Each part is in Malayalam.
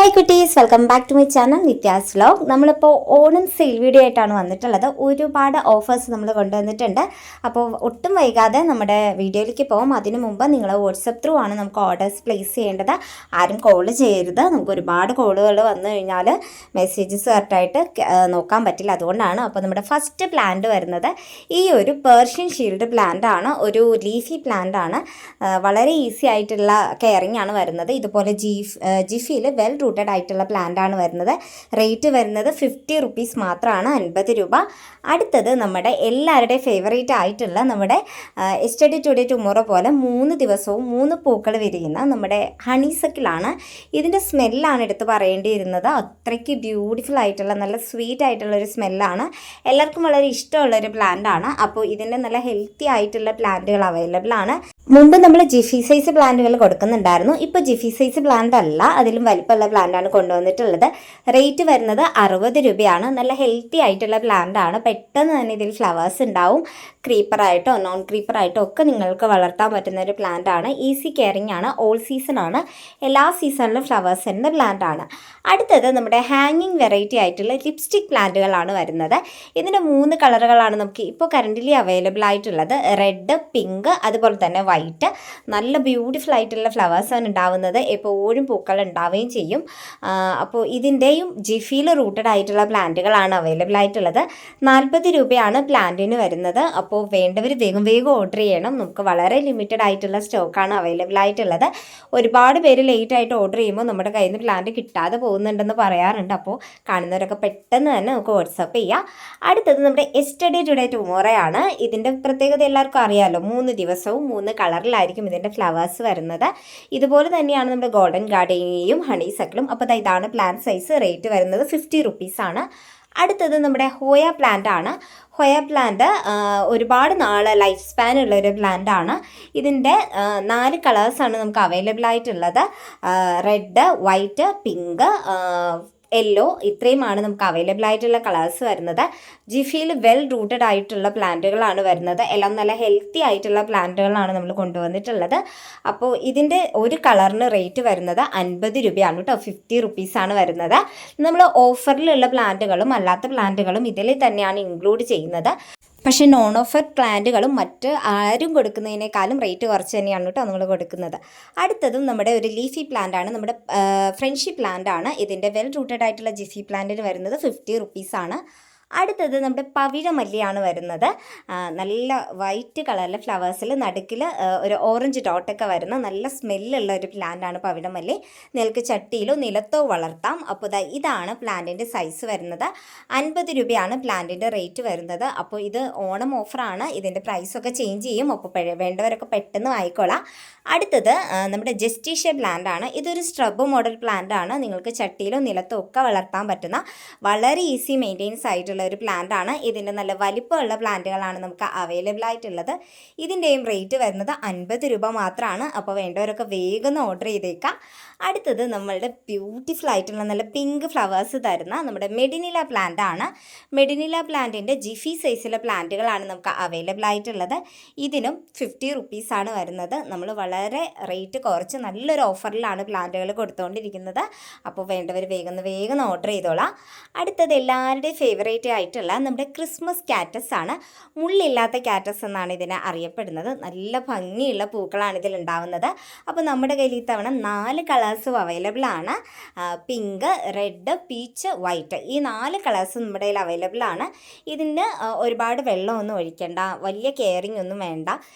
ഹായ് കുട്ടീസ്, welcome back to my channel Nithya's vlog. നമ്മളിപ്പോൾ ഓണം സെയിൽ വീഡിയോ ആയിട്ടാണ് വന്നിട്ടുള്ളത്. ഒരുപാട് ഓഫേഴ്സ് നമ്മൾ കൊണ്ടുവന്നിട്ടുണ്ട്. അപ്പോൾ ഒട്ടും വൈകാതെ നമ്മുടെ വീഡിയോയിലേക്ക് പോകും. അതിനു മുമ്പ് നിങ്ങൾ വാട്സപ്പ് ത്രൂ ആണ് നമുക്ക് ഓർഡേഴ്സ് പ്ലേസ് ചെയ്യേണ്ടത്. ആരും കോൾ ചെയ്യരുത്. നമുക്ക് ഒരുപാട് കോളുകൾ വന്നു കഴിഞ്ഞാൽ മെസ്സേജസ് കറക്റ്റായിട്ട് നോക്കാൻ പറ്റില്ല. അതുകൊണ്ടാണ്. അപ്പോൾ നമ്മുടെ ഫസ്റ്റ് പ്ലാന്റ് വരുന്നത് ഈ ഒരു പേർഷ്യൻ ഷീൽഡ് പ്ലാന്റ് ആണ്. ഒരു ലീഫി പ്ലാന്റ് ആണ്. വളരെ ഈസി ആയിട്ടുള്ള കെയറിങ് ആണ് വരുന്നത്. ഇതുപോലെ ജിഫിയിൽ വെൽ റൂട്ടഡ് ആയിട്ടുള്ള പ്ലാന്റ് ആണ് വരുന്നത്. റേറ്റ് വരുന്നത് 50 റുപ്പീസ് മാത്രമാണ്, 50 രൂപ. അടുത്തത് നമ്മുടെ എല്ലാവരുടെയും ഫേവറേറ്റ് ആയിട്ടുള്ള നമ്മുടെ യെസ്റ്റർഡേ ടുഡേ ടുമോറോ പോലെ 3 ദിവസവും 3 പൂക്കൾ വിരിയുന്ന നമ്മുടെ ഹണിസക്കിളാണ്. ഇതിൻ്റെ സ്മെല്ലാണ് എടുത്ത് പറയേണ്ടിയിരുന്നത്. അത്രയ്ക്ക് ബ്യൂട്ടിഫുൾ ആയിട്ടുള്ള നല്ല സ്വീറ്റ് ആയിട്ടുള്ളൊരു സ്മെല്ലാണ്. എല്ലാവർക്കും വളരെ ഇഷ്ടമുള്ളൊരു പ്ലാന്റ് ആണ്. അപ്പോൾ ഇതിൻ്റെ നല്ല ഹെൽത്തി ആയിട്ടുള്ള പ്ലാന്റുകൾ അവൈലബിൾ ആണ്. മുമ്പ് നമ്മൾ ജിഫി സൈസ് പ്ലാന്റുകൾ കൊടുക്കുന്നുണ്ടായിരുന്നു. ഇപ്പോൾ ജിഫി സൈസ് പ്ലാന്റ് അല്ല, അതിലും വലിപ്പമുള്ള പ്ലാന്റാണ് കൊണ്ടുവന്നിട്ടുള്ളത്. റേറ്റ് വരുന്നത് 60 രൂപയാണ്. നല്ല ഹെൽത്തി ആയിട്ടുള്ള പ്ലാന്റ് ആണ്. പെട്ടെന്ന് തന്നെ ഇതിൽ ഫ്ലവേഴ്സ് ഉണ്ടാവും. ക്രീപ്പറായിട്ടോ നോൺ ക്രീപ്പറായിട്ടോ ഒക്കെ നിങ്ങൾക്ക് വളർത്താൻ പറ്റുന്ന ഒരു പ്ലാന്റ് ആണ്. ഈസി കെയറിങ് ആണ്. ഓൾ സീസൺ ആണ്. എല്ലാ സീസണിലും ഫ്ലവേഴ്സ് വരുന്ന പ്ലാന്റ് ആണ്. അടുത്തത് നമ്മുടെ ഹാങ്ങിങ് വെറൈറ്റി ആയിട്ടുള്ള ലിപ്സ്റ്റിക് പ്ലാന്റുകളാണ് വരുന്നത്. ഇതിൻ്റെ 3 കളറുകളാണ് നമുക്ക് ഇപ്പോൾ കറൻ്റ്ലി അവൈലബിൾ ആയിട്ടുള്ളത്. റെഡ്, പിങ്ക്, അതുപോലെ തന്നെ വൈറ്റ്. നല്ല ബ്യൂട്ടിഫുൾ ആയിട്ടുള്ള ഫ്ലവേഴ്സാണ് ഉണ്ടാവുന്നത്. എപ്പോഴും പൂക്കൾ ഉണ്ടാവുകയും ചെയ്യും. അപ്പോൾ ഇതിൻ്റെയും ജിഫിയിൽ റൂട്ടഡ് ആയിട്ടുള്ള പ്ലാന്റുകളാണ് അവൈലബിൾ ആയിട്ടുള്ളത്. 40 രൂപയാണ് പ്ലാന്റിന് വരുന്നത്. അപ്പോൾ വേണ്ടവർ വേഗം ഓർഡർ ചെയ്യണം. നമുക്ക് വളരെ ലിമിറ്റഡ് ആയിട്ടുള്ള സ്റ്റോക്കാണ് അവൈലബിൾ ആയിട്ടുള്ളത്. ഒരുപാട് പേര് ലേറ്റ് ആയിട്ട് ഓർഡർ ചെയ്യുമ്പോൾ നമ്മുടെ കയ്യിൽ നിന്ന് പ്ലാന്റ് കിട്ടാതെ പോകുന്നുണ്ടെന്ന് പറയാറുണ്ട്. അപ്പോൾ കാണുന്നവരൊക്കെ പെട്ടെന്ന് തന്നെ നമുക്ക് വാട്സപ്പ് ചെയ്യാം. അടുത്തത് നമ്മുടെ യെസ്റ്റർഡേ ടുഡേ ടുമോറോ ആണ്. ഇതിൻ്റെ പ്രത്യേകത എല്ലാവർക്കും അറിയാമല്ലോ. 3 ദിവസവും 3 കളറിലായിരിക്കും ഇതിൻ്റെ ഫ്ലവേഴ്സ് വരുന്നത്. ഇതുപോലെ തന്നെയാണ് നമ്മുടെ ഗോൾഡൻ ഗാർഡനിയും ഹണിസക്കിളും. അപ്പോൾ ഇതാണ് പ്ലാന്റ് സൈസ്. റേറ്റ് വരുന്നത് 50 റുപ്പീസാണ്. അടുത്തത് നമ്മുടെ ഹോയ പ്ലാന്റ് ആണ്. ഹോയ പ്ലാന്റ് ഒരുപാട് നാൾ ലൈഫ് സ്പാൻ ഉള്ളൊരു പ്ലാന്റ് ആണ്. ഇതിൻ്റെ 4 കളേഴ്സാണ് നമുക്ക് അവൈലബിൾ ആയിട്ടുള്ളത്. Red, white, pink, yellow. ഇത്രയുമാണ് നമുക്ക് അവൈലബിൾ ആയിട്ടുള്ള കളേഴ്സ് വരുന്നത്. ജിഫിയിൽ വെൽ റൂട്ടഡ് ആയിട്ടുള്ള പ്ലാന്റുകളാണ് വരുന്നത്. എല്ലാം നല്ല ഹെൽത്തി ആയിട്ടുള്ള പ്ലാന്റുകളാണ് നമ്മൾ കൊണ്ടുവന്നിട്ടുള്ളത്. അപ്പോൾ ഇതിൻ്റെ ഒരു കളറിന് റേറ്റ് വരുന്നത് 50 രൂപയാണ് കേട്ടോ. 50 റുപ്പീസാണ് വരുന്നത്. നമ്മൾ ഓഫറിലുള്ള പ്ലാന്റുകളും അല്ലാത്ത പ്ലാന്റുകളും ഇതിൽ തന്നെയാണ് ഇൻക്ലൂഡ് ചെയ്യുന്നത്. പക്ഷേ നോൺ ഓഫർ പ്ലാന്റുകളും മറ്റ് ആരും കൊടുക്കുന്നതിനേക്കാളും റേറ്റ് കുറച്ച് തന്നെയാണ് കേട്ടോ നമ്മൾ കൊടുക്കുന്നത്. അടുത്തതും നമ്മുടെ ഒരു ലീഫി പ്ലാന്റ് ആണ്. നമ്മുടെ ഫ്രണ്ട്ഷിപ്പ് പ്ലാന്റ് ആണ്. ഇതിൻ്റെ വെൽ റൂട്ടഡ് ആയിട്ടുള്ള ജിഫി പ്ലാന്റിന് വരുന്നത് 50 റുപ്പീസാണ്. അടുത്തത് നമ്മുടെ പവിഴമല്ലിയാണ് വരുന്നത്. നല്ല വൈറ്റ് കളറിലെ ഫ്ലവേഴ്സിൽ നടുക്കിൽ ഒരു ഓറഞ്ച് ഡോട്ടൊക്കെ വരുന്ന നല്ല സ്മെല്ലുള്ള ഒരു പ്ലാന്റാണ് പവിഴമല്ലി. നിങ്ങൾക്ക് ചട്ടിയിലോ നിലത്തോ വളർത്താം. അപ്പോൾ ഇതാണ് പ്ലാന്റിൻ്റെ സൈസ് വരുന്നത്. 50 രൂപയാണ് പ്ലാന്റിൻ്റെ റേറ്റ് വരുന്നത്. അപ്പോൾ ഇത് ഓണം ഓഫറാണ്. ഇതിൻ്റെ പ്രൈസൊക്കെ ചേഞ്ച് ചെയ്യും. അപ്പോൾ വേണ്ടവരൊക്കെ പെട്ടെന്ന് വാങ്ങിക്കോളാം. അടുത്തത് നമ്മുടെ ജസ്റ്റീഷ്യ പ്ലാന്റ് ആണ്. ഇതൊരു സ്ട്രബ് മോഡൽ പ്ലാന്റ് ആണ്. നിങ്ങൾക്ക് ചട്ടിയിലോ നിലത്തോ ഒക്കെ വളർത്താൻ പറ്റുന്ന വളരെ ഈസി മെയിൻറ്റെയിൻസ് ആയിട്ടുള്ള ഒരു പ്ലാന്റ് ആണ്. ഇതിൻ്റെ നല്ല വലിപ്പമുള്ള പ്ലാന്റുകളാണ് നമുക്ക് അവൈലബിൾ ആയിട്ടുള്ളത്. ഇതിൻ്റെയും റേറ്റ് വരുന്നത് 50 രൂപ മാത്രമാണ്. അപ്പോൾ വേണ്ടവരൊക്കെ വേഗം ഓർഡർ ചെയ്തേക്കാം. അടുത്തത് നമ്മളുടെ ബ്യൂട്ടിഫുൾ ആയിട്ടുള്ള നല്ല പിങ്ക് ഫ്ലവേഴ്സ് തരുന്ന നമ്മുടെ മെഡിനില പ്ലാന്റ് ആണ്. മെഡിനില പ്ലാന്റിൻ്റെ ജിഫി സൈസിലെ പ്ലാന്റുകളാണ് നമുക്ക് അവൈലബിൾ ആയിട്ടുള്ളത്. ഇതിനും 50 റുപ്പീസാണ് വരുന്നത്. നമ്മൾ വളരെ റേറ്റ് കുറച്ച് നല്ലൊരു ഓഫറിലാണ് പ്ലാന്റുകൾ കൊടുത്തുകൊണ്ടിരിക്കുന്നത്. അപ്പോൾ വേണ്ടവർ വേഗം ഓർഡർ ചെയ്തോളാം. അടുത്തത് എല്ലാവരുടെയും ഫേവറേറ്റ് ആയിട്ടുള്ള നമ്മുടെ ക്രിസ്മസ് കാറ്റസ് ആണ്. മുള്ളില്ലാത്ത കാറ്റസ് എന്നാണ് ഇതിനെ അറിയപ്പെടുന്നത്. നല്ല ഭംഗിയുള്ള പൂക്കളാണ് ഇതിൽ ഉണ്ടാവുന്നത്. അപ്പോൾ നമ്മുടെ കയ്യിൽ ഇത്തവണ 4 കളേഴ്സും അവൈലബിൾ ആണ്. Pink, red, peach, white. ഈ 4 കളേഴ്സും നമ്മുടെ കയ്യിൽ അവൈലബിൾ ആണ്. ഇതിന് ഒരുപാട് വെള്ളമൊന്നും ഒഴിക്കേണ്ട, വലിയ കെയറിങ് ഒന്നും വേണ്ട.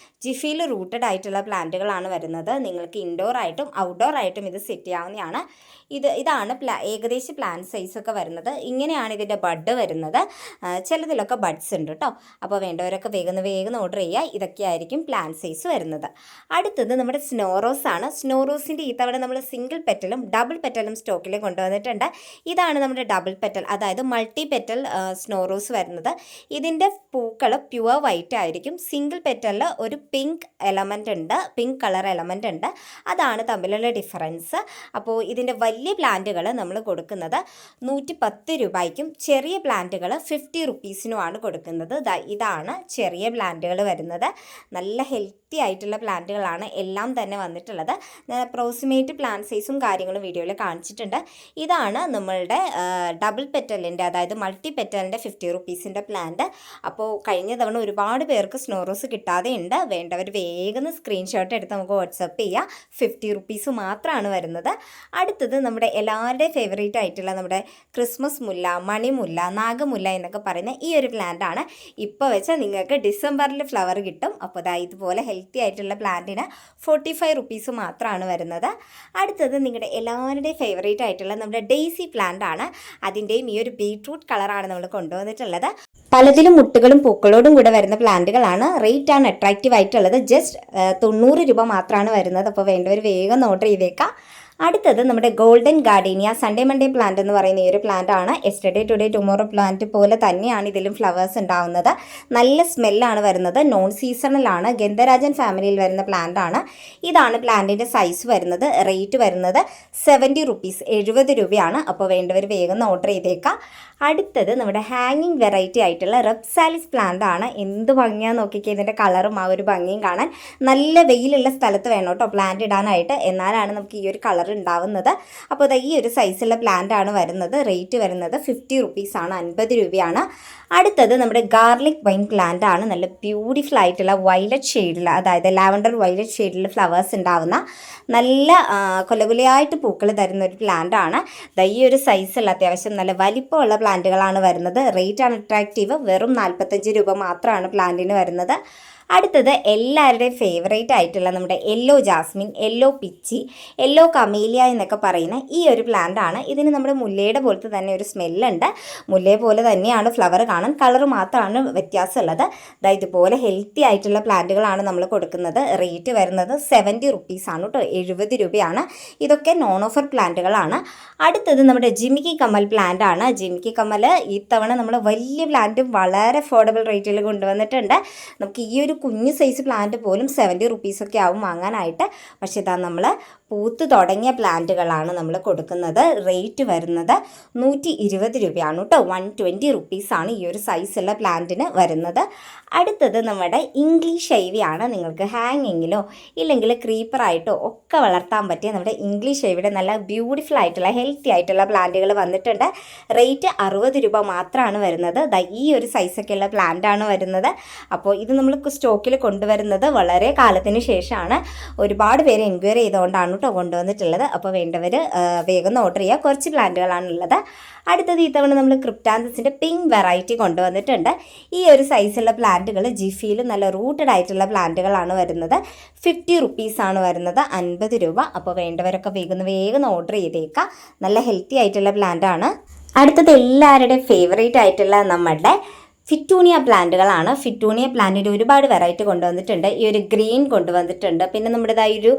ജിഫിയിൽ റൂട്ടഡ് ആയിട്ടുള്ള പ്ലാന്റുകളാണ് വരുന്നത്. നിങ്ങൾക്ക് ഇൻഡോർ ആയിട്ടും ഔട്ട്ഡോർ ആയിട്ടും ഇത് സെറ്റ് ചെയ്യാവുന്നതാണ്. ഇതാണ് ഏകദേശം പ്ലാന്റ് സൈസൊക്കെ വരുന്നത്. ഇങ്ങനെയാണ് ഇതിൻ്റെ ബഡ് വരുന്നത്. ചിലതിലൊക്കെ ബഡ്സ് ഉണ്ട് കേട്ടോ. അപ്പോൾ വേണ്ടവരൊക്കെ വേഗം ഓർഡർ ചെയ്യുക. ഇതൊക്കെയായിരിക്കും പ്ലാന്റ് സൈസ് വരുന്നത്. അടുത്തത് നമ്മുടെ സ്നോറോസ് ആണ്. സ്നോറോസിൻ്റെ ഈ തവണ നമ്മൾ സിംഗിൾ പെറ്റലും ഡബിൾ പെറ്റലും സ്റ്റോക്കിൽ കൊണ്ടുവന്നിട്ടുണ്ട്. ഇതാണ് നമ്മുടെ ഡബിൾ പെറ്റൽ, അതായത് മൾട്ടി പെറ്റൽ സ്നോറോസ് വരുന്നത്. ഇതിൻ്റെ പൂക്കൾ പ്യുവർ വൈറ്റ് ആയിരിക്കും. സിംഗിൾ പെറ്റലിൽ ഒരു പിങ്ക് എലമെൻ്റ് ഉണ്ട്, പിങ്ക് കളർ എലമെൻ്റ് ഉണ്ട്. അതാണ് തമ്മിലുള്ള ഡിഫറൻസ്. അപ്പോൾ ഇതിൻ്റെ വലിയ പ്ലാന്റുകൾ നമ്മൾ കൊടുക്കുന്നത് 110 രൂപയ്ക്കും ചെറിയ പ്ലാന്റുകൾ 50 റുപ്പീസിനുമാണ് കൊടുക്കുന്നത്. ഇതാണ് ചെറിയ പ്ലാന്റുകൾ വരുന്നത്. നല്ല ഹെൽത്തി ആയിട്ടുള്ള പ്ലാന്റുകളാണ് എല്ലാം തന്നെ വന്നിട്ടുള്ളത്. അപ്രോക്സിമേറ്റ് പ്ലാന്റ് സൈസും കാര്യങ്ങളും വീഡിയോയിൽ കാണിച്ചിട്ടുണ്ട്. ഇതാണ് നമ്മളുടെ ഡബിൾ പെറ്റലിൻ്റെ, അതായത് മൾട്ടി പെറ്റലിൻ്റെ 50 റുപ്പീസിൻ്റെ പ്ലാന്റ്. അപ്പോൾ കഴിഞ്ഞ തവണ ഒരുപാട് പേർക്ക് സ്നോ റോസ് കിട്ടാതെ ഉണ്ട്. വേണ്ടവർ വേഗം സ്ക്രീൻഷോട്ട് എടുത്ത് നമുക്ക് വാട്സപ്പ് ചെയ്യുക. 50 റുപ്പീസ് മാത്രമാണ് വരുന്നത്. അടുത്തത് നമ്മുടെ എല്ലാവരുടെയും ഫേവറേറ്റ് ആയിട്ടുള്ള നമ്മുടെ ക്രിസ്മസ് മുല്ല, മണിമുല്ല, നാഗമുല്ല എന്നൊക്കെ പറയുന്ന ഈ ഒരു പ്ലാന്റ് ആണ്. ഇപ്പോൾ വെച്ചാൽ നിങ്ങൾക്ക് ഡിസംബറിൽ ഫ്ലവർ കിട്ടും. അപ്പോൾ ഇതുപോലെ ഹെൽത്തി ആയിട്ടുള്ള പ്ലാന്റിന് 45 റുപ്പീസ് മാത്രമാണ് വരുന്നത്. അടുത്തത് നിങ്ങളുടെ എല്ലാവരുടെയും ഫേവറേറ്റ് ആയിട്ടുള്ള നമ്മുടെ ഡെയ്സി പ്ലാന്റ് ആണ്. അതിൻ്റെയും ഈ ഒരു ബീട്രൂട്ട് കളറാണ് നമ്മൾ കൊണ്ടുവന്നിട്ടുള്ളത്. പലതിലും മുട്ടുകളും പൂക്കളോടും കൂടെ വരുന്ന പ്ലാന്റുകളാണ്. റേറ്റ് ആണ് അട്രാക്റ്റീവ് ആയിട്ടുള്ളത്. ജസ്റ്റ് 90 രൂപ മാത്രമാണ് വരുന്നത്. അപ്പോൾ വേണ്ടവർ വേഗം ഓർഡർ ചെയ്തേക്കാം. അടുത്തത് നമ്മുടെ golden gardenia Sunday Monday plant എന്ന് പറയുന്ന ഈ ഒരു പ്ലാന്റ് ആണ്. യെസ്റ്റർഡേ ടുഡേ ടുമോറോ പ്ലാന്റ് പോലെ തന്നെയാണ് ഇതിലും ഫ്ലവേഴ്സ് ഉണ്ടാവുന്നത്. നല്ല സ്മെല്ലാണ് വരുന്നത്. നോൺ സീസണലാണ്. ഗന്ധരാജൻ ഫാമിലിയിൽ വരുന്ന പ്ലാന്റ് ആണ്. ഇതാണ് പ്ലാന്റിൻ്റെ സൈസ് വരുന്നത്. റേറ്റ് വരുന്നത് 70 റുപ്പീസ്, 70 രൂപയാണ്. അപ്പോൾ വേണ്ടവർ വേഗം ഓർഡർ ചെയ്തേക്കാം. അടുത്തത് നമ്മുടെ ഹാങ്ങിങ് വെറൈറ്റി ആയിട്ടുള്ള റെപ്സാലിസ് പ്ലാന്റ് ആണ്. എന്ത് ഭംഗിയാന്ന് നോക്കിക്കുക. ഇതിൻ്റെ കളറും ആ ഒരു ഭംഗിയും കാണാൻ. നല്ല വെയിലുള്ള സ്ഥലത്ത് വേണം കേട്ടോ പ്ലാന്റ് ഇടാനായിട്ട്, എന്നാലാണ് നമുക്ക് ഈ ഒരു കളർ ഉണ്ടാവുന്നത്. അപ്പോൾ ഈ ഒരു സൈസുള്ള പ്ലാന്റ് ആണ് വരുന്നത്. റേറ്റ് വരുന്നത് 50 റുപ്പീസാണ്, 50 രൂപയാണ്. അടുത്തത് നമ്മുടെ ഗാർലിക് വൈൻ പ്ലാന്റ് ആണ്. നല്ല ബ്യൂട്ടിഫുൾ ആയിട്ടുള്ള വയലറ്റ് ഷെയ്ഡിൽ, അതായത് ലാവൻഡർ വയലറ്റ് ഷെയ്ഡിൽ ഫ്ലവേഴ്സ് ഉണ്ടാവുന്ന നല്ല കൊലകുലയായിട്ട് പൂക്കൾ തരുന്ന ഒരു പ്ലാന്റ് ആണ്. ഈ ഒരു സൈസുള്ള അത്യാവശ്യം നല്ല വലിപ്പമുള്ള പ്ലാന്റുകളാണ് വരുന്നത്. റേറ്റ് ആണ് അട്രാക്റ്റീവ്. വെറും 45 രൂപ മാത്രമാണ് പ്ലാന്റിന് വരുന്നത്. അടുത്തത് എല്ലാവരുടെയും ഫേവറേറ്റ് ആയിട്ടുള്ള നമ്മുടെ യെല്ലോ ജാസ്മിൻ, യെല്ലോ പിച്ചി, യെല്ലോ കമേലിയ എന്നൊക്കെ പറയുന്ന ഈ ഒരു പ്ലാന്റ് ആണ്. ഇതിന് നമ്മുടെ മുല്ലയുടെ പോലത്തെ തന്നെ ഒരു സ്മെല്ലുണ്ട്. മുല്ലയെ പോലെ തന്നെയാണ് ഫ്ലവർ കാണാൻ, കളർ മാത്രമാണ് വ്യത്യാസമുള്ളത്. ഇതുപോലെ ഹെൽത്തി ആയിട്ടുള്ള പ്ലാന്റുകളാണ് നമ്മൾ കൊടുക്കുന്നത്. റേറ്റ് വരുന്നത് 70 റുപ്പീസാണ് കേട്ടോ, 70 രൂപയാണ്. ഇതൊക്കെ നോൺ ഓഫർ പ്ലാന്റുകളാണ്. അടുത്തത് നമ്മുടെ ജിമിക്കി കമ്മൽ പ്ലാന്റ് ആണ്. ജിമിക്കി കമ്മൽ ഇത്തവണ നമ്മൾ വലിയ പ്ലാന്റും വളരെ അഫോർഡബിൾ റേറ്റിൽ കൊണ്ടുവന്നിട്ടുണ്ട്. നമുക്ക് ഈ ഒരു കുഞ്ഞു സൈസ് പ്ലാന്റ് പോലും 70 റുപ്പീസൊക്കെ ആവും വാങ്ങാനായിട്ട്. പക്ഷേ നമ്മൾ പൂത്ത് തുടങ്ങിയ പ്ലാന്റുകളാണ് നമ്മൾ കൊടുക്കുന്നത്. റേറ്റ് വരുന്നത് 120 രൂപയാണ് കേട്ടോ, 120 റുപ്പീസാണ് ഈ ഒരു സൈസുള്ള പ്ലാന്റിന് വരുന്നത്. അടുത്തത് നമ്മുടെ ഇംഗ്ലീഷ് ഐവിയാണ്. നിങ്ങൾക്ക് ഹാങ്ങിങ്ങിലോ ഇല്ലെങ്കിൽ ക്രീപ്പറായിട്ടോ ഒക്കെ വളർത്താൻ പറ്റിയ നമ്മുടെ ഇംഗ്ലീഷ് ഐവിയുടെ നല്ല ബ്യൂട്ടിഫുൾ ആയിട്ടുള്ള ഹെൽത്തി ആയിട്ടുള്ള പ്ലാന്റുകൾ വന്നിട്ടുണ്ട്. റേറ്റ് 60 രൂപ മാത്രമാണ് വരുന്നത്. ഈ ഒരു സൈസൊക്കെയുള്ള പ്ലാന്റാണ് വരുന്നത്. അപ്പോൾ ഇത് നമ്മൾ സ്റ്റോക്കിൽ കൊണ്ടുവരുന്നത് വളരെ കാലത്തിന് ശേഷമാണ്. ഒരുപാട് പേര് എൻക്വയറി ചെയ്തുകൊണ്ടാണ് കേട്ടോ കൊണ്ടുവന്നിട്ടുള്ളത്. അപ്പോൾ വേണ്ടവർ വേഗം ഓർഡർ ചെയ്യുക. കുറച്ച് പ്ലാന്റുകളാണുള്ളത്. അടുത്തത് ഇത്തവണ നമ്മൾ ക്രിപ്റ്റാന്തസിൻ്റെ പിങ്ക് വെറൈറ്റി കൊണ്ടുവന്നിട്ടുണ്ട്. ഈ ഒരു സൈസുള്ള പ്ലാന്റുകൾ ജിഫിയിൽ നല്ല റൂട്ടഡ് ആയിട്ടുള്ള പ്ലാന്റുകളാണ് വരുന്നത്. 50 റുപ്പീസാണ് വരുന്നത്, 50 രൂപ. അപ്പോൾ വേണ്ടവരൊക്കെ വേഗം ഓർഡർ ചെയ്തേക്കാം. നല്ല ഹെൽത്തി ആയിട്ടുള്ള പ്ലാന്റാണ്. അടുത്തത് എല്ലാവരുടെയും ഫേവറേറ്റ് ആയിട്ടുള്ള നമ്മുടെ ഫിറ്റൂണിയ പ്ലാന്റുകളാണ്. ഫിറ്റൂണിയ പ്ലാന്റിൻ്റെ ഒരുപാട് വെറൈറ്റി കൊണ്ടുവന്നിട്ടുണ്ട്. ഈ ഒരു ഗ്രീൻ കൊണ്ടുവന്നിട്ടുണ്ട്. പിന്നെ നമ്മുടേതായൊരു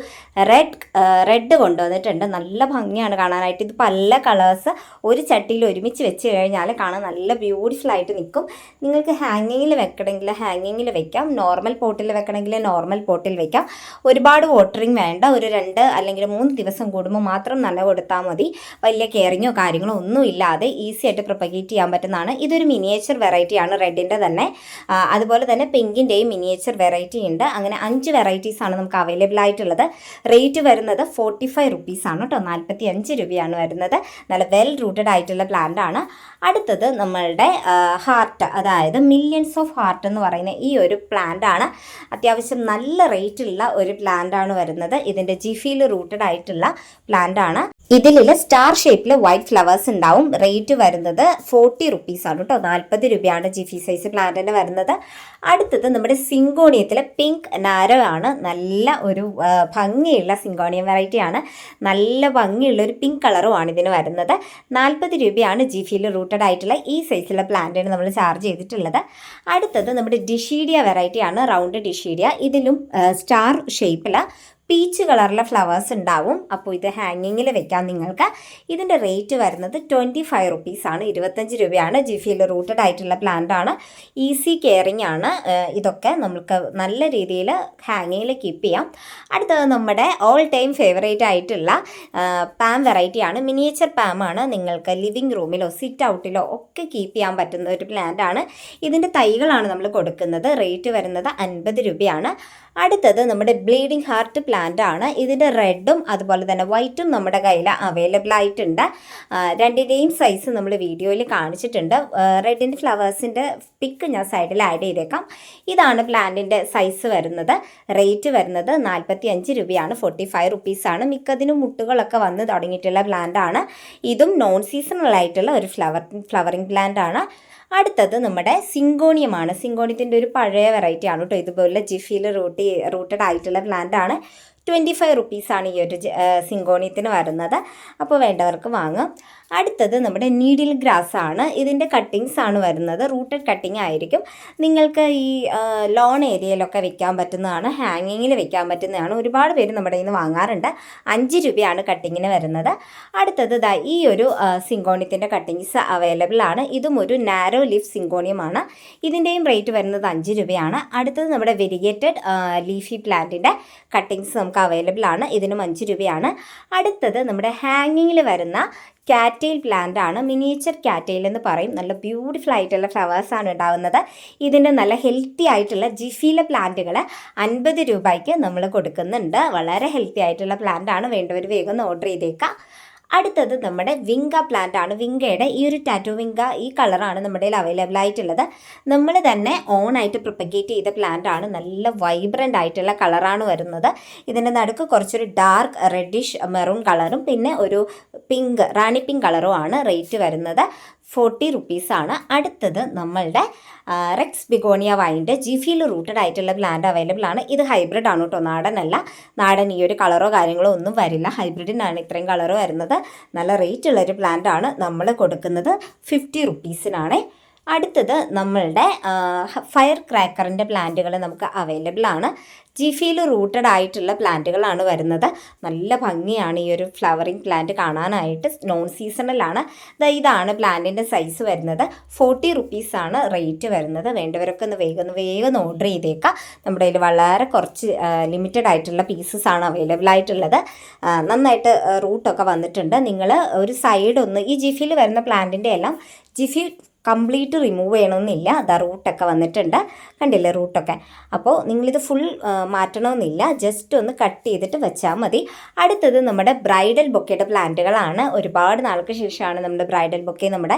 റെഡ് കൊണ്ടുവന്നിട്ടുണ്ട്. നല്ല ഭംഗിയാണ് കാണാനായിട്ട്. ഇത് പല കളേഴ്സ് ഒരു ചട്ടിയിൽ ഒരുമിച്ച് വെച്ച് കഴിഞ്ഞാൽ കാണാൻ നല്ല ബ്യൂട്ടിഫുൾ ആയിട്ട് നിൽക്കും. നിങ്ങൾക്ക് ഹാങ്ങിങ്ങിൽ വെക്കണമെങ്കിൽ ഹാങ്ങിങ്ങിൽ വെക്കാം, നോർമൽ പോട്ടിൽ വെക്കണമെങ്കിൽ നോർമൽ പോട്ടിൽ വെക്കാം. ഒരുപാട് വാട്ടറിങ് വേണ്ട. ഒരു 2 അല്ലെങ്കിൽ 3 ദിവസം കൂടുമ്പോൾ മാത്രം നന കൊടുത്താൽ മതി. വലിയ കെയറിങ്ങോ കാര്യങ്ങളോ ഒന്നും ഇല്ലാതെ ഈസി ആയിട്ട് പ്രൊപ്പഗേറ്റ് ചെയ്യാൻ പറ്റുന്നതാണ്. ഇതൊരു മിനിയേച്ചർ വെറൈറ്റിയാണ്, റെഡിൻ്റെ തന്നെ. അതുപോലെ തന്നെ പിങ്കിൻ്റെയും മിനിയേച്ചർ വെറൈറ്റി ഉണ്ട്. അങ്ങനെ 5 വെറൈറ്റീസാണ് നമുക്ക് അവൈലബിൾ ആയിട്ടുള്ളത്. റേറ്റ് വരുന്നത് 45 റുപ്പീസാണ് കേട്ടോ, 45 രൂപയാണ് വരുന്നത്. നല്ല വെൽ റൂട്ടഡ് ആയിട്ടുള്ള പ്ലാന്റ് ആണ്. അടുത്തത് നമ്മളുടെ ഹാർട്ട്, അതായത് മില്യൺസ് ഓഫ് ഹാർട്ട് എന്ന് പറയുന്ന ഈ ഒരു പ്ലാന്റ് ആണ്. അത്യാവശ്യം നല്ല റേറ്റുള്ള ഒരു പ്ലാന്റ് ആണ് വരുന്നത്. ഇതിൻ്റെ ജിഫിയിൽ റൂട്ടഡ് ആയിട്ടുള്ള പ്ലാന്റ് ആണ്. ഇതിൽ സ്റ്റാർ ഷേപ്പിൽ വൈറ്റ് ഫ്ലവേഴ്സ് ഉണ്ടാവും. റേറ്റ് വരുന്നത് 40 റുപ്പീസാണ് കേട്ടോ, 40 രൂപയാണ് ജിഫി സൈസ് പ്ലാന്റിന് വരുന്നത്. അടുത്തത് നമ്മുടെ സിങ്കോണിയത്തിലെ പിങ്ക് നാരോ ആണ്. നല്ല ഒരു ഭംഗിയുള്ള സിങ്കോണിയം വെറൈറ്റിയാണ്. നല്ല ഭംഗിയുള്ള ഒരു പിങ്ക് കളറുമാണ് ഇതിന് വരുന്നത്. 40 രൂപയാണ് ജിഫിയിൽ റൂട്ടഡ് ആയിട്ടുള്ള ഈ സൈസിലുള്ള പ്ലാന്റിന് നമ്മൾ ചാർജ് ചെയ്തിട്ടുള്ളത്. അടുത്തത് നമ്മുടെ ഡിഷീഡിയ വെറൈറ്റിയാണ്, റൗണ്ട് ഡിഷീഡിയ. ഇതിലും സ്റ്റാർ ഷേപ്പിൽ പീച്ച് കളറിലെ ഫ്ലവേഴ്സ് ഉണ്ടാവും. അപ്പോൾ ഇത് ഹാങ്ങിങ്ങിൽ വെക്കാം നിങ്ങൾക്ക്. ഇതിൻ്റെ റേറ്റ് വരുന്നത് 25 റുപ്പീസാണ്, 25 രൂപയാണ്. ജിഫിയിൽ റൂട്ടഡ് ആയിട്ടുള്ള പ്ലാന്റ് ആണ്, ഈസി കെയറിങ് ആണ്. ഇതൊക്കെ നമുക്ക് നല്ല രീതിയിൽ ഹാങ്ങിങ്ങിൽ കീപ്പ് ചെയ്യാം. അടുത്തത് നമ്മുടെ ഓൾ ടൈം ഫേവറേറ്റ് ആയിട്ടുള്ള പാം വെറൈറ്റിയാണ്. മിനിയേച്ചർ പാം ആണ്. നിങ്ങൾക്ക് ലിവിങ് റൂമിലോ സിറ്റ് ഔട്ടിലോ ഒക്കെ കീപ്പ് ചെയ്യാൻ പറ്റുന്ന ഒരു പ്ലാന്റ് ആണ്. ഇതിൻ്റെ തൈകളാണ് നമ്മൾ കൊടുക്കുന്നത്. റേറ്റ് വരുന്നത് 50 രൂപയാണ്. അടുത്തത് നമ്മുടെ ബ്ലീഡിങ് ഹാർട്ട് പ്ലാന്റ് ആണ്. ഇതിൻ്റെ റെഡും അതുപോലെ തന്നെ വൈറ്റും നമ്മുടെ കയ്യിൽ അവൈലബിൾ ആയിട്ടുണ്ട്. രണ്ടിൻ്റെയും സൈസ് നമ്മൾ വീഡിയോയിൽ കാണിച്ചിട്ടുണ്ട്. റെഡിൻ്റെ ഫ്ലവേഴ്സിൻ്റെ പിക്ക് ഞാൻ സൈഡിൽ ആഡ് ചെയ്തേക്കാം. ഇതാണ് പ്ലാന്റിൻ്റെ സൈസ് വരുന്നത്. റേറ്റ് വരുന്നത് 45 രൂപയാണ്, 45 റുപ്പീസാണ്. മിക്കതിനും മുട്ടുകളൊക്കെ വന്ന് തുടങ്ങിയിട്ടുള്ള പ്ലാന്റ് ആണ്. ഇതും നോൺ സീസണൽ ആയിട്ടുള്ള ഒരു ഫ്ലവറിങ് പ്ലാന്റ് ആണ്. അടുത്തത് നമ്മുടെ സിങ്കോണിയമാണ്. സിങ്കോണിയത്തിൻ്റെ ഒരു പഴയ വെറൈറ്റി ആണ് കേട്ടോ. ഇതുപോലെ ജിഫിയിൽ റൂട്ടഡ് ആയിട്ടുള്ള പ്ലാന്റ് ആണ്. 25 റുപ്പീസാണ് ഈ ഒരു സിങ്കോണിയത്തിന് വരുന്നത്. അപ്പോൾ വേണ്ടവർക്ക് വാങ്ങാം. അടുത്തത് നമ്മുടെ നീഡിൽ ഗ്രാസ് ആണ്. ഇതിൻ്റെ കട്ടിങ്സ് ആണ് വരുന്നത്. റൂട്ടഡ് കട്ടിങ് ആയിരിക്കും. നിങ്ങൾക്ക് ഈ ലോൺ ഏരിയയിലൊക്കെ വെക്കാൻ പറ്റുന്നതാണ്, ഹാങ്ങിങ്ങിൽ വെക്കാൻ പറ്റുന്നതാണ്. ഒരുപാട് പേര് നമ്മുടെ കയ്യിൽ നിന്ന് വാങ്ങാറുണ്ട്. 5 രൂപയാണ് കട്ടിങ്ങിന് വരുന്നത്. അടുത്തത് ഈ ഒരു സിങ്കോണിയത്തിൻ്റെ കട്ടിങ്സ് അവൈലബിൾ ആണ്. ഇതും ഒരു നാരോ ലീഫ് സിങ്കോണിയമാണ്. ഇതിൻ്റെയും റേറ്റ് വരുന്നത് 5 രൂപയാണ്. അടുത്തത് നമ്മുടെ വെരിഗേറ്റഡ് ലീഫി പ്ലാന്റിൻ്റെ കട്ടിങ്സ് നമുക്ക് അവൈലബിൾ ആണ്. ഇതിനും 5 രൂപയാണ്. അടുത്തത് നമ്മുടെ ഹാങ്ങിങ്ങിൽ വരുന്ന കാറ്റെയിൽ പ്ലാന്റ് ആണ്. മിനിയേച്ചർ കാറ്റെയിൽ എന്ന് പറയും. നല്ല ബ്യൂട്ടിഫുൾ ആയിട്ടുള്ള ഫ്ലവേഴ്സാണ് ഉണ്ടാകുന്നത്. ഇതിൻ്റെ നല്ല ഹെൽത്തി ആയിട്ടുള്ള ജിഫിയിലെ പ്ലാന്റുകൾ 50 രൂപയ്ക്ക് നമ്മൾ കൊടുക്കുന്നുണ്ട്. വളരെ ഹെൽത്തി ആയിട്ടുള്ള പ്ലാന്റ് ആണ്. വേണ്ടവർ വേഗം ഓർഡർ ചെയ്തേക്കാം. അടുത്തത് നമ്മുടെ വിങ്ക പ്ലാന്റ് ആണ്. വിങ്കയുടെ ഈ ഒരു ടാറ്റോ വിങ്ക ഈ കളറാണ് നമ്മുടെ കയ്യിൽ അവൈലബിൾ ആയിട്ടുള്ളത്. നമ്മൾ തന്നെ ഓണായിട്ട് പ്രൊപ്പഗേറ്റ് ചെയ്ത പ്ലാന്റ് ആണ്. നല്ല വൈബ്രൻ്റ് ആയിട്ടുള്ള കളറാണ് വരുന്നത്. ഇതിൻ്റെ നടുക്ക് കുറച്ചൊരു ഡാർക്ക് റെഡിഷ് മെറൂൺ കളറും പിന്നെ ഒരു പിങ്ക് റാണി പിങ്ക് കളറും ആണ്. റേറ്റ് വരുന്നത് 40 റുപ്പീസാണ്. അടുത്തത് നമ്മളുടെ റെക്സ് ബിഗോണിയ വൈൻ്റെ ജിഫിയിൽ റൂട്ടഡ് ആയിട്ടുള്ള പ്ലാന്റ് അവൈലബിൾ ആണ്. ഇത് ഹൈബ്രിഡ് ആണ് കേട്ടോ, നാടനല്ല. നാടൻ ഈ ഒരു കളറോ കാര്യങ്ങളോ ഒന്നും വരില്ല. ഹൈബ്രിഡിനാണ് ഇത്രയും കളറ് വരുന്നത്. നല്ല റേറ്റ് ഉള്ളൊരു പ്ലാന്റ് ആണ്. നമ്മൾ കൊടുക്കുന്നത് 50 റുപ്പീസിനാണ്. അടുത്തത് നമ്മളുടെ ഫയർ ക്രാക്കറിൻ്റെ പ്ലാന്റുകൾ നമുക്ക് അവൈലബിൾ ആണ്. ജിഫിയിൽ റൂട്ടഡ് ആയിട്ടുള്ള പ്ലാന്റുകളാണ് വരുന്നത്. നല്ല ഭംഗിയാണ് ഈ ഒരു ഫ്ലവറിങ് പ്ലാന്റ് കാണാനായിട്ട്. നോൺ സീസണലാണ്. ഇതാണ് പ്ലാന്റിൻ്റെ സൈസ് വരുന്നത്. 40 റുപ്പീസാണ് റേറ്റ് വരുന്നത്. വേണ്ടവരൊക്കെ ഒന്ന് വേഗം ഓർഡർ ചെയ്തേക്കാം. നമ്മുടെ കയ്യിൽ വളരെ കുറച്ച് ലിമിറ്റഡ് ആയിട്ടുള്ള പീസസ് ആണ് അവൈലബിൾ ആയിട്ടുള്ളത്. നന്നായിട്ട് റൂട്ടൊക്കെ വന്നിട്ടുണ്ട്. നിങ്ങൾ ഒരു സൈഡ് ഒന്ന് ഈ ജിഫിയിൽ വരുന്ന പ്ലാന്റിൻ്റെ എല്ലാം ജിഫി കംപ്ലീറ്റ് റിമൂവ് ചെയ്യണമെന്നില്ല. അതാ റൂട്ടൊക്കെ വന്നിട്ടുണ്ട്, കണ്ടില്ലേ റൂട്ടൊക്കെ. അപ്പോൾ നിങ്ങളിത് ഫുൾ മാറ്റണമെന്നില്ല, ജസ്റ്റ് ഒന്ന് കട്ട് ചെയ്തിട്ട് വെച്ചാൽ മതി. അടുത്തത് നമ്മുടെ ബ്രൈഡൽ ബൊക്കയുടെ പ്ലാന്റുകളാണ്. ഒരുപാട് നാൾക്ക് ശേഷമാണ് നമ്മുടെ ബ്രൈഡൽ ബൊക്കെ നമ്മുടെ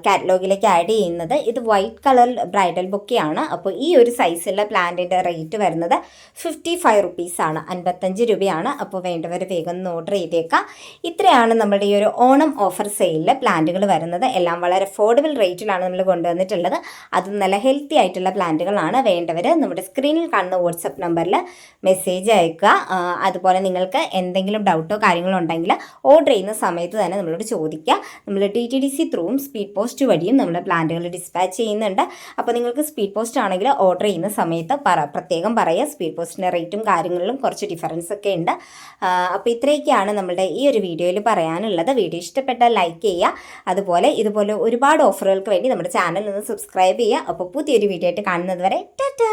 കാറ്റലോഗിലേക്ക് ആഡ് ചെയ്യുന്നത്. ഇത് വൈറ്റ് കളർ ബ്രൈഡൽ ബൊക്കെയാണ്. അപ്പോൾ ഈ ഒരു സൈസുള്ള പ്ലാന്റിൻ്റെ റേറ്റ് വരുന്നത് 55 റുപ്പീസാണ്, 55 രൂപയാണ്. അപ്പോൾ വേണ്ടവർ വേഗം ഒന്ന് ഓർഡർ ചെയ്തേക്കാം. ഇത്രയാണ് നമ്മുടെ ഈ ഒരു ഓണം ഓഫർ സെയിലിൽ പ്ലാന്റുകൾ വരുന്നത്. എല്ലാം വളരെ അഫോർഡബിൾ റേറ്റിലാണ് നമ്മൾ കൊണ്ടുവന്നിട്ടുള്ളത്. അത് നല്ല ഹെൽത്തി ആയിട്ടുള്ള പ്ലാന്റുകളാണ്. വേണ്ടവർ നമ്മുടെ സ്ക്രീനിൽ കാണുന്ന വാട്സപ്പ് നമ്പറിൽ മെസ്സേജ് അയക്കുക. അതുപോലെ നിങ്ങൾക്ക് എന്തെങ്കിലും ഡൗട്ടോ കാര്യങ്ങളോ ഉണ്ടെങ്കിൽ ഓർഡർ ചെയ്യുന്ന സമയത്ത് തന്നെ നമ്മളോട് ചോദിക്കുക. നമ്മൾ DTDC ത്രൂവും സ്പീഡ് പോസ്റ്റ് വഴിയും നമ്മൾ പ്ലാന്റുകൾ ഡിസ്പാച്ച് ചെയ്യുന്നുണ്ട്. അപ്പോൾ നിങ്ങൾക്ക് സ്പീഡ് പോസ്റ്റ് ആണെങ്കിൽ ഓർഡർ ചെയ്യുന്ന സമയത്ത് പ്രത്യേകം പറയുക. സ്പീഡ് പോസ്റ്റിൻ്റെ റേറ്റും കാര്യങ്ങളിലും കുറച്ച് ഡിഫറൻസ് ഒക്കെ ഉണ്ട്. അപ്പോൾ ഇത്രയൊക്കെയാണ് നമ്മളുടെ ഈ ഒരു വീഡിയോയിൽ പറയാനുള്ളത്. വീഡിയോ ഇഷ്ടപ്പെട്ടാൽ ലൈക്ക് ചെയ്യുക. അതുപോലെ ഇതുപോലെ ഒരുപാട് ഓഫറുകൾക്ക് വേണ്ടി നമ്മുടെ ചാനൽ ഒന്ന് സബ്സ്ക്രൈബ് ചെയ്യുക. അപ്പോൾ പുതിയൊരു വീഡിയോ ആയിട്ട് കാണുന്നത് വരെ ടാറ്റാ.